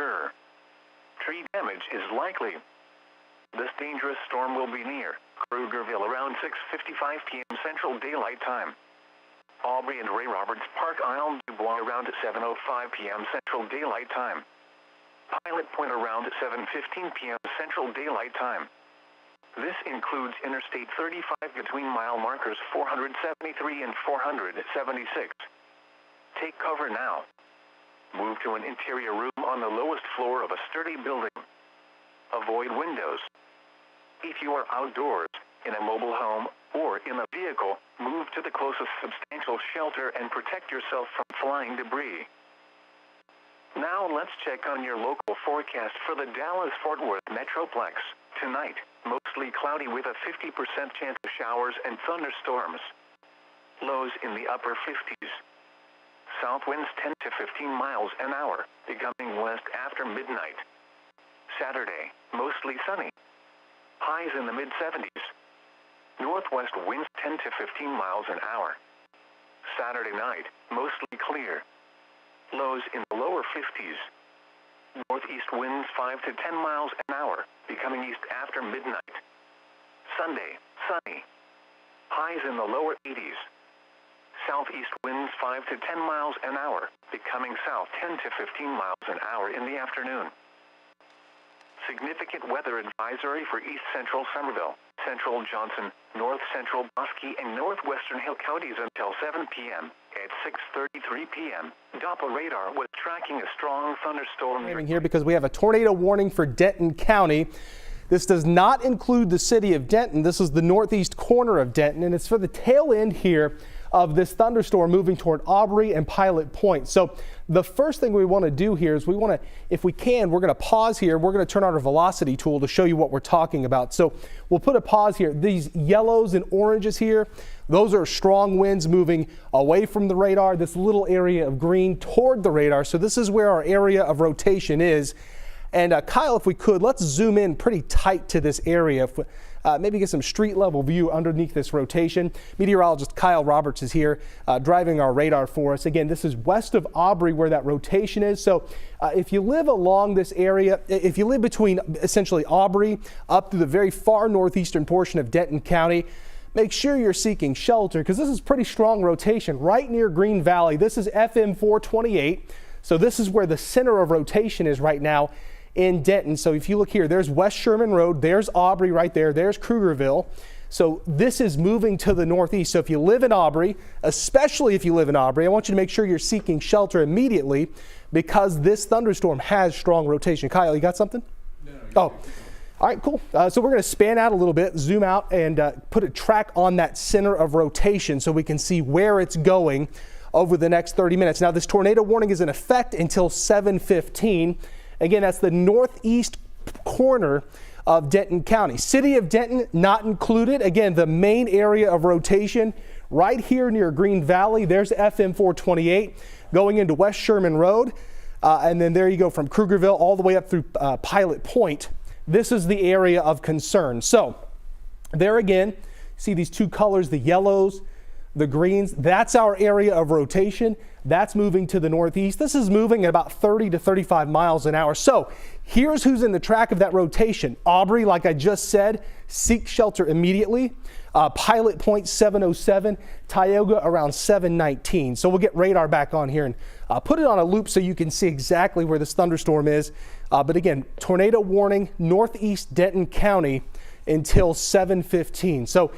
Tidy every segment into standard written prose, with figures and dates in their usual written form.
occur. Tree damage is likely. This dangerous storm will be near Krugerville around 6:55 p.m. Central Daylight Time. Aubrey and Ray Roberts Park Isle Dubois around 7:05 p.m. Central Daylight Time. Pilot Point around 7:15 p.m. Central Daylight Time. This includes Interstate 35 between mile markers 473 and 476. Take cover now. Move to an interior room on the lowest floor of a sturdy building. Avoid windows. If you are outdoors, in a mobile home, or in a vehicle, move to the closest substantial shelter and protect yourself from flying debris. Now let's check on your local forecast for the Dallas-Fort Worth Metroplex. Tonight, mostly cloudy with a 50% chance of showers and thunderstorms. Lows in the upper 50s. South winds 10 to 15 miles an hour, becoming west after midnight. Saturday, mostly sunny. Highs in the mid-70s. Northwest winds 10 to 15 miles an hour. Saturday night, mostly clear. Lows in the lower 50s. Northeast winds 5 to 10 miles an hour, becoming east after midnight. Sunday, sunny. Highs in the lower 80s. Southeast winds 5 to 10 miles an hour, becoming south 10 to 15 miles an hour in the afternoon. Significant weather advisory for east central Somerville, central Johnson, north central Bosque, and northwestern Hill counties until 7 p.m. At 6:33 p.m., Doppler radar was tracking a strong thunderstorm here because we have a tornado warning for Denton County. This does not include the city of Denton. This is the northeast corner of Denton, and it's for the tail end here of this thunderstorm moving toward Aubrey and Pilot Point. So the first thing we want to do here is we want to, if we can, we're going to pause here. We're going to turn on our velocity tool to show you what we're talking about. So we'll put a pause here. These yellows and oranges here, those are strong winds moving away from the radar, this little area of green toward the radar. So this is where our area of rotation is. And Kyle, if we could, let's zoom in pretty tight to this area. Maybe get some street level view underneath this rotation. Meteorologist Kyle Roberts is here driving our radar for us. Again, this is west of Aubrey where that rotation is. So if you live along this area, if you live between essentially Aubrey up through the very far northeastern portion of Denton County, make sure you're seeking shelter because this is pretty strong rotation right near Green Valley. This is FM 428. So this is where the center of rotation is right now in Denton. So if you look here, there's West Sherman Road, there's Aubrey right there, there's Krugerville. So this is moving to the northeast. So if you live in Aubrey, especially if you live in Aubrey, I want you to make sure you're seeking shelter immediately because this thunderstorm has strong rotation. Kyle, you got something? No. Oh, all right, cool. So we're going to span out a little bit, zoom out, and put a track on that center of rotation so we can see where it's going over the next 30 minutes. Now, this tornado warning is in effect until 7:15. Again, that's the northeast corner of Denton County. City of Denton not included. Again, the main area of rotation right here near Green Valley. There's FM 428 going into West Sherman Road. And then there you go from Krugerville all the way up through Pilot Point. This is the area of concern. So there again, see these two colors, the yellows, the greens. That's our area of rotation. That's moving to the northeast. This is moving at about 30 to 35 miles an hour. So here's who's in the track of that rotation. Aubrey, like I just said, seek shelter immediately. Pilot Point 707, Tioga around 719. So we'll get radar back on here and put it on a loop so you can see exactly where this thunderstorm is. But again, tornado warning, northeast Denton County until 7:15. So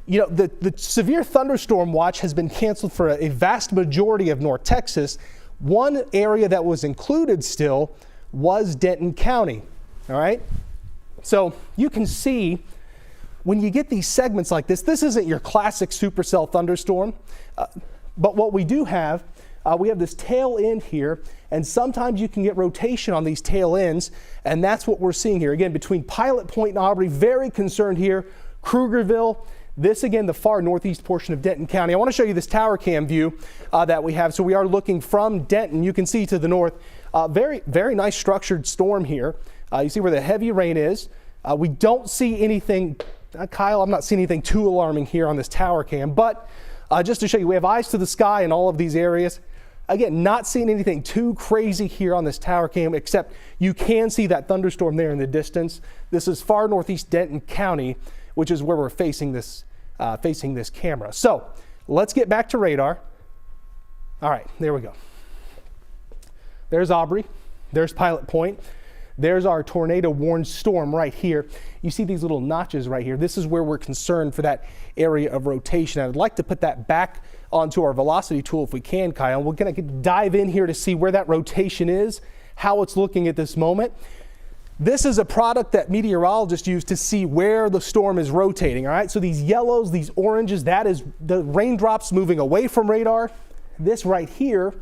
you know, the severe thunderstorm watch has been canceled for a vast majority of North Texas. One area that was included still was Denton County. All right. So you can see when you get these segments like this isn't your classic supercell thunderstorm. But what we do have, we have this tail end here, and sometimes you can get rotation on these tail ends, and that's what we're seeing here. Again, between Pilot Point and Aubrey, very concerned here. Krugerville. This, again, the far northeast portion of Denton County. I want to show you this tower cam view that we have. So we are looking from Denton. You can see to the north, very, very nice structured storm here. You see where the heavy rain is. We don't see anything, Kyle, I'm not seeing anything too alarming here on this tower cam. But just to show you, we have eyes to the sky in all of these areas. Again, not seeing anything too crazy here on this tower cam, except you can see that thunderstorm there in the distance. This is far northeast Denton County, which is where we're facing this camera. So let's get back to radar. All right, there we go. There's Aubrey. There's Pilot Point. There's our tornado warned storm right here. You see these little notches right here. This is where we're concerned for that area of rotation. I'd like to put that back onto our velocity tool if we can, Kyle. We're going to dive in here to see where that rotation is, how it's looking at this moment. This is a product that meteorologists use to see where the storm is rotating. All right, so these yellows, these oranges, that is the raindrops moving away from radar. This right here,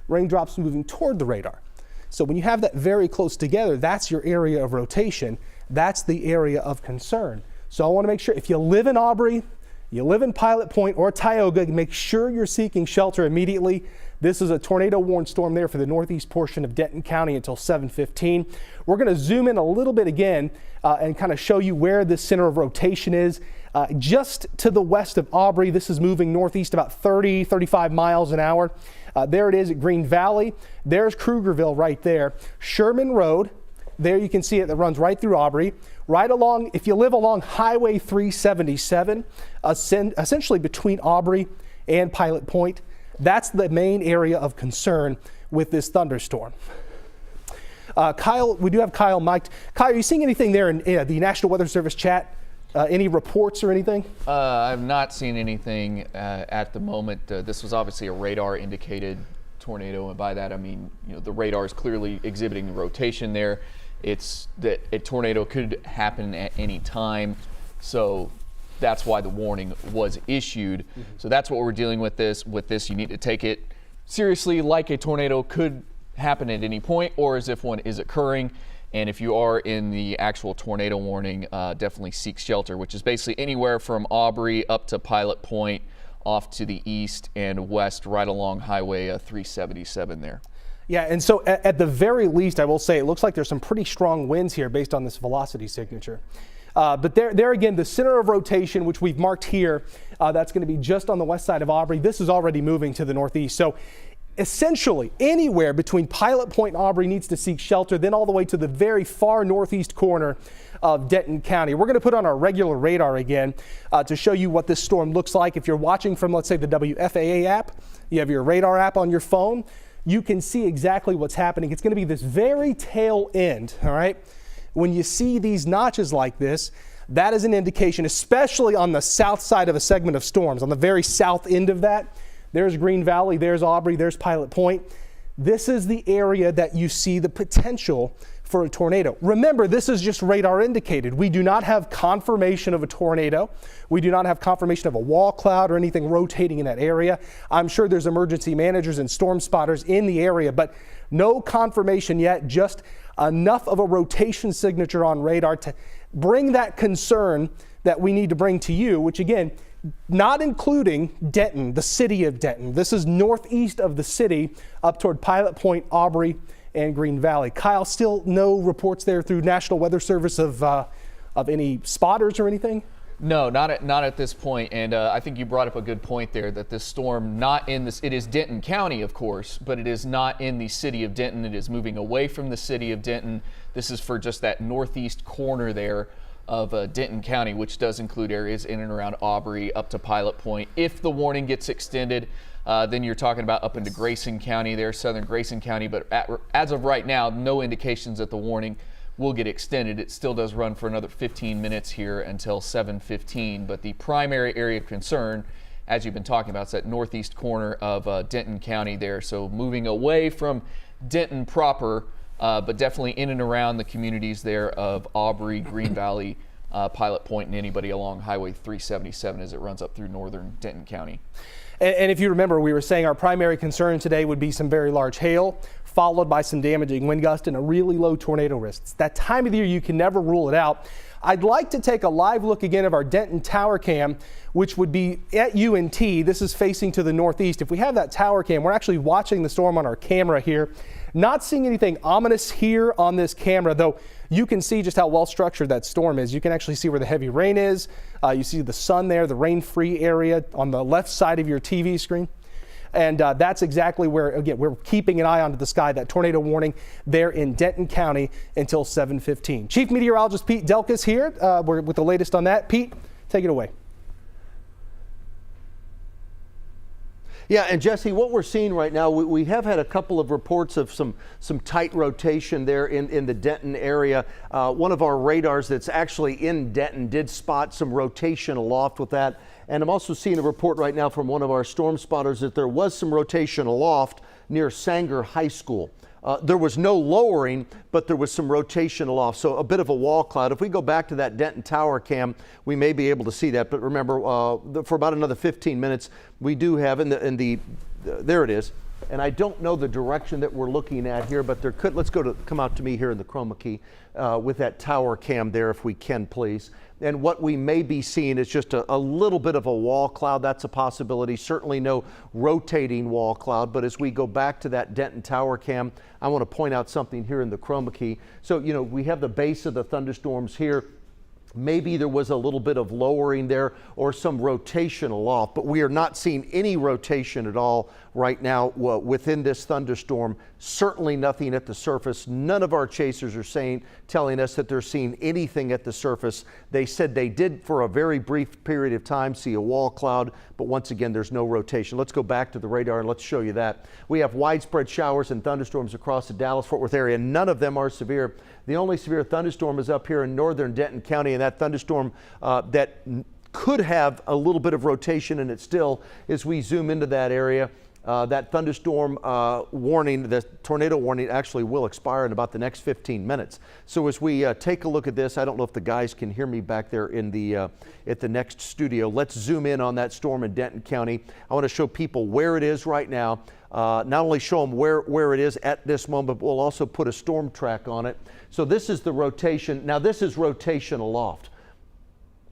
raindrops moving toward the radar. So when you have that very close together, that's your area of rotation. That's the area of concern. So I want to make sure if you live in Aubrey, you live in Pilot Point or Tioga, make sure you're seeking shelter immediately. This is a tornado warned storm there for the northeast portion of Denton County until 7:15. We're going to zoom in a little bit again and kind of show you where this center of rotation is. Just to the west of Aubrey, this is moving northeast about 30, 35 miles an hour. There it is at Green Valley. There's Krugerville right there. Sherman Road, there you can see it, that runs right through Aubrey. Right along, if you live along Highway 377, essentially between Aubrey and Pilot Point, that's the main area of concern with this thunderstorm. Kyle, we do have Kyle mic'd. Kyle, are you seeing anything there in the National Weather Service chat? Any reports or anything? I've not seen anything at the moment. This was obviously a radar indicated tornado, and by that I mean, the radar is clearly exhibiting rotation there. It's that a tornado could happen at any time, so that's why the warning was issued. So that's what we're dealing with this. You need to take it seriously, like a tornado could happen at any point, or as if one is occurring. And if you are in the actual tornado warning, definitely seek shelter, which is basically anywhere from Aubrey up to Pilot Point, off to the east and west, right along Highway 377 there. Yeah, and so at the very least, I will say it looks like there's some pretty strong winds here based on this velocity signature. But there again, the center of rotation, which we've marked here, that's going to be just on the west side of Aubrey. This is already moving to the northeast. So essentially, anywhere between Pilot Point and Aubrey needs to seek shelter, then all the way to the very far northeast corner of Denton County. We're going to put on our regular radar again to show you what this storm looks like. If you're watching from, let's say, the WFAA app, you have your radar app on your phone, you can see exactly what's happening. It's going to be this very tail end, all right? When you see these notches like this, that is an indication, especially on the south side of a segment of storms, on the very south end of that. There's Green Valley, there's Aubrey, there's Pilot Point. This is the area that you see the potential for a tornado. Remember, this is just radar indicated. We do not have confirmation of a tornado. We do not have confirmation of a wall cloud or anything rotating in that area. I'm sure there's emergency managers and storm spotters in the area, but no confirmation yet, just enough of a rotation signature on radar to bring that concern that we need to bring to you, which again, not including Denton, the city of Denton. This is northeast of the city up toward Pilot Point, Aubrey, and Green Valley. Kyle, still no reports there through National Weather Service of any spotters or anything? No, not at this point. And I think you brought up a good point there, that this storm, it is Denton County, of course, but it is not in the city of Denton. It is moving away from the city of Denton. This is for just that northeast corner there of Denton County, which does include areas in and around Aubrey up to Pilot Point. If the warning gets extended, then you're talking about up into Grayson County there, southern Grayson County. But as of right now, no indications that the warning will get extended. It still does run for another 15 minutes here until 7:15. But the primary area of concern, as you've been talking about, is that northeast corner of Denton County there. So moving away from Denton proper, but definitely in and around the communities there of Aubrey, Green Valley, Pilot Point, and anybody along Highway 377 as it runs up through northern Denton County. And if you remember, we were saying our primary concern today would be some very large hail, followed by some damaging wind gust and a really low tornado risk. It's that time of the year you can never rule it out. I'd like to take a live look again of our Denton tower cam, which would be at UNT. This is facing to the northeast. If we have that tower cam, we're actually watching the storm on our camera here. Not seeing anything ominous here on this camera, though you can see just how well structured that storm is. You can actually see where the heavy rain is. You see the sun there, the rain-free area on the left side of your TV screen. And that's exactly where, again, we're keeping an eye onto the sky. That tornado warning there in Denton County until 7:15. Chief Meteorologist Pete Delkus here with the latest on that. Pete, take it away. Yeah, and Jesse, what we're seeing right now, we have had a couple of reports of some tight rotation there in the Denton area. One of our radars that's actually in Denton did spot some rotation aloft with that. And I'm also seeing a report right now from one of our storm spotters that there was some rotation aloft near Sanger High School. There was no lowering, but there was some rotation aloft, so a bit of a wall cloud. If we go back to that Denton Tower cam, we may be able to see that. But remember, for about another 15 minutes, we do have there it is. And I don't know the direction that we're looking at here, but let's come out to me here in the chroma key with that tower cam there, if we can, please. And what we may be seeing is just a little bit of a wall cloud. That's a possibility. Certainly no rotating wall cloud. But as we go back to that Denton Tower cam, I want to point out something here in the chroma key. So, we have the base of the thunderstorms here. Maybe there was a little bit of lowering there or some rotation aloft, but we are not seeing any rotation at all right now within this thunderstorm. Certainly nothing at the surface. None of our chasers are telling us that they're seeing anything at the surface. They said they did for a very brief period of time see a wall cloud, but once again, there's no rotation. Let's go back to the radar and let's show you that. We have widespread showers and thunderstorms across the Dallas-Fort Worth area. None of them are severe. The only severe thunderstorm is up here in northern Denton County, and that thunderstorm that could have a little bit of rotation in it still as we zoom into that area. That thunderstorm warning, the tornado warning, actually will expire in about the next 15 minutes. So as we take a look at this, I don't know if the guys can hear me back there in the at the next studio. Let's zoom in on that storm in Denton County. I want to show people where it is right now. Not only show them where it is at this moment, but we'll also put a storm track on it. So this is the rotation. Now this is rotation aloft.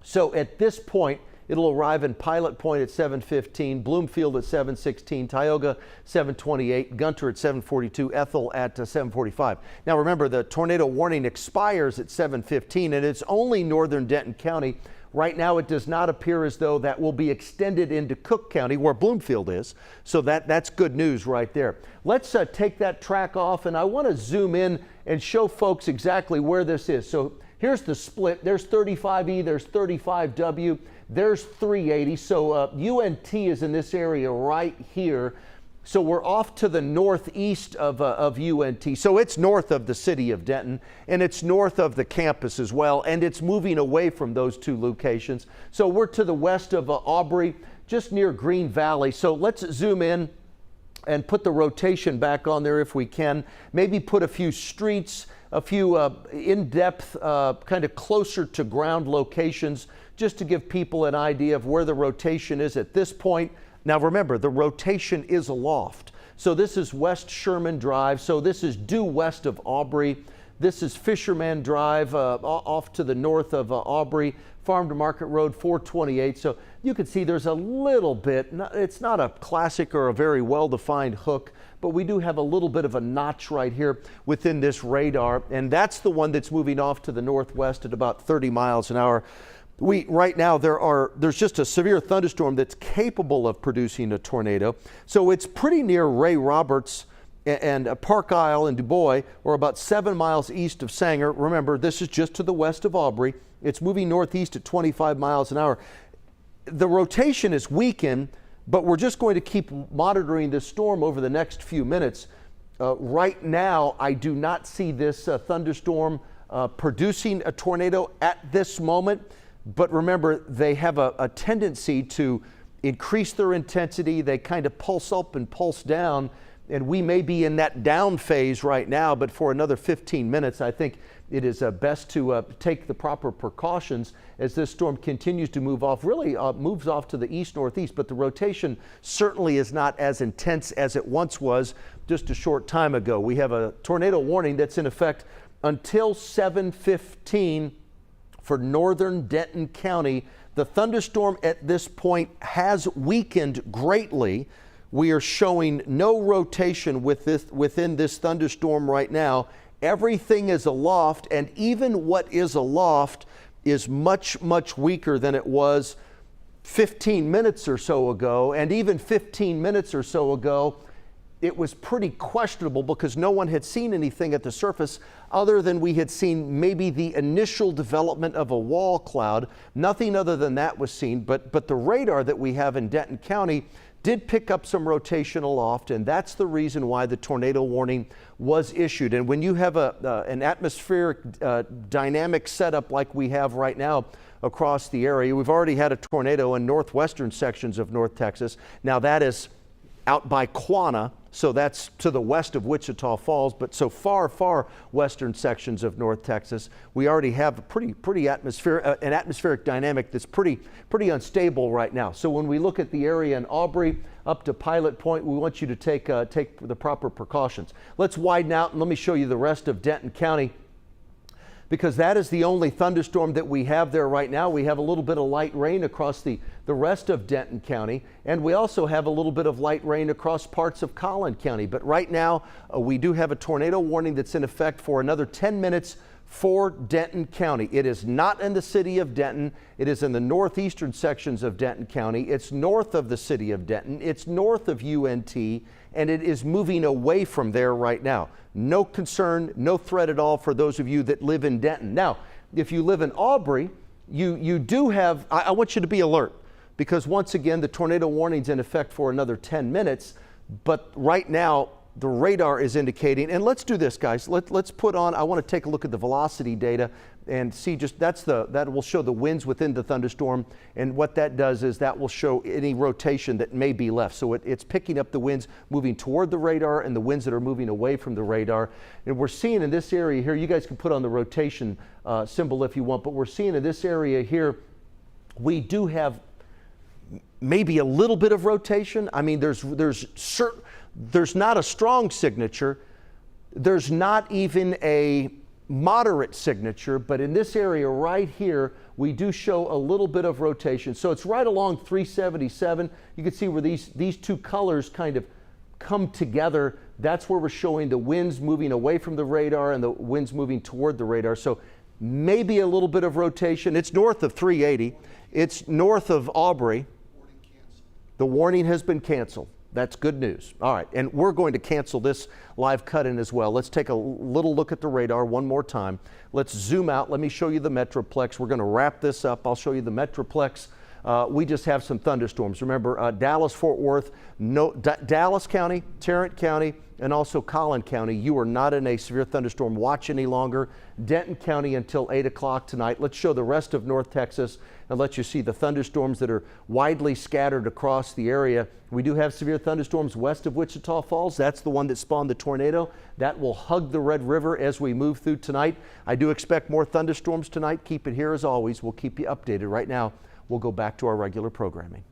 So at this point, it'll arrive in Pilot Point at 7:15, Bloomfield at 7:16, Tioga 7:28, Gunter at 7:42, Ethel at 7:45. Now remember, the tornado warning expires at 7:15, and it's only northern Denton County. Right now, it does not appear as though that will be extended into Cook County, where Bloomfield is. So that's good news right there. Let's take that track off, and I want to zoom in and show folks exactly where this is. So here's the split. There's 35E, there's 35W, there's 380. So UNT is in this area right here. So we're off to the northeast of UNT. So it's north of the city of Denton, and it's north of the campus as well, and it's moving away from those two locations. So we're to the west of Aubrey, just near Green Valley. So let's zoom in and put the rotation back on there if we can. Maybe put a few streets, a few in-depth, kind of closer to ground locations, just to give people an idea of where the rotation is at this point. Now remember, the rotation is aloft. So this is West Sherman Drive. So this is due west of Aubrey. This is Fisherman Drive off to the north of Aubrey, Farm to Market Road 428. So you can see there's a little bit, it's not a classic or a very well-defined hook, but we do have a little bit of a notch right here within this radar. And that's the one that's moving off to the northwest at about 30 miles an hour. Right now, there's just a severe thunderstorm that's capable of producing a tornado. So it's pretty near Ray Roberts and Park Isle and Du Bois, or about 7 miles east of Sanger. Remember, this is just to the west of Aubrey. It's moving northeast at 25 miles an hour. The rotation is weakened, but we're just going to keep monitoring this storm over the next few minutes. Right now, I do not see this thunderstorm producing a tornado at this moment. But remember, they have a tendency to increase their intensity. They kind of pulse up and pulse down, and we may be in that down phase right now, but for another 15 minutes, I think it is best to take the proper precautions as this storm continues to move off, really moves off to the east-northeast, but the rotation certainly is not as intense as it once was just a short time ago. We have a tornado warning that's in effect until 7:15 for northern Denton County. The thunderstorm at this point has weakened greatly. We are showing no rotation within this thunderstorm right now. Everything is aloft, and even what is aloft is much, much weaker than it was 15 minutes or so ago, and even 15 minutes or so ago, it was pretty questionable because no one had seen anything at the surface other than we had seen maybe the initial development of a wall cloud. Nothing other than that was seen, but the radar that we have in Denton County did pick up some rotation aloft, and that's the reason why the tornado warning was issued. And when you have an atmospheric dynamic setup like we have right now across the area, we've already had a tornado in northwestern sections of North Texas. Now that is out by Quanah, so that's to the west of Wichita Falls, but so far western sections of North Texas, we already have a pretty atmospheric dynamic that's pretty unstable right now. So when we look at the area in Aubrey up to Pilot Point, we want you to take the proper precautions. Let's widen out and let me show you the rest of Denton County, because that is the only thunderstorm that we have there right now. We have a little bit of light rain across the rest of Denton County, and we also have a little bit of light rain across parts of Collin County. But right now, we do have a tornado warning that's in effect for another 10 minutes for Denton County. It is not in the city of Denton. It is in the northeastern sections of Denton County. It's north of the city of Denton. It's north of UNT, and it is moving away from there right now. No concern, no threat at all for those of you that live in Denton. Now, if you live in Aubrey, you do have, I want you to be alert, because once again, the tornado warning's in effect for another 10 minutes, but right now, the radar is indicating, and let's do this, guys. Let's put on, I want to take a look at the velocity data and see that will show the winds within the thunderstorm, and what that does is that will show any rotation that may be left. So it's picking up the winds moving toward the radar and the winds that are moving away from the radar. And we're seeing in this area here, you guys can put on the rotation symbol if you want, but we're seeing in this area here, we do have maybe a little bit of rotation. I mean, there's not a strong signature. There's not even a moderate signature, but in this area right here, we do show a little bit of rotation. So it's right along 377. You can see where these two colors kind of come together. That's where we're showing the winds moving away from the radar and the winds moving toward the radar. So maybe a little bit of rotation. It's north of 380. It's north of Aubrey. The warning has been canceled. That's good news. All right, and we're going to cancel this live cut-in as well. Let's take a little look at the radar one more time. Let's zoom out. Let me show you the Metroplex. We're going to wrap this up. I'll show you the Metroplex. We just have some thunderstorms. Remember, Dallas, Fort Worth, Dallas County, Tarrant County, and also Collin County. You are not in a severe thunderstorm watch any longer. Denton County until 8 o'clock tonight. Let's show the rest of North Texas and let you see the thunderstorms that are widely scattered across the area. We do have severe thunderstorms west of Wichita Falls. That's the one that spawned the tornado. That will hug the Red River as we move through tonight. I do expect more thunderstorms tonight. Keep it here as always. We'll keep you updated. Right now, we'll go back to our regular programming.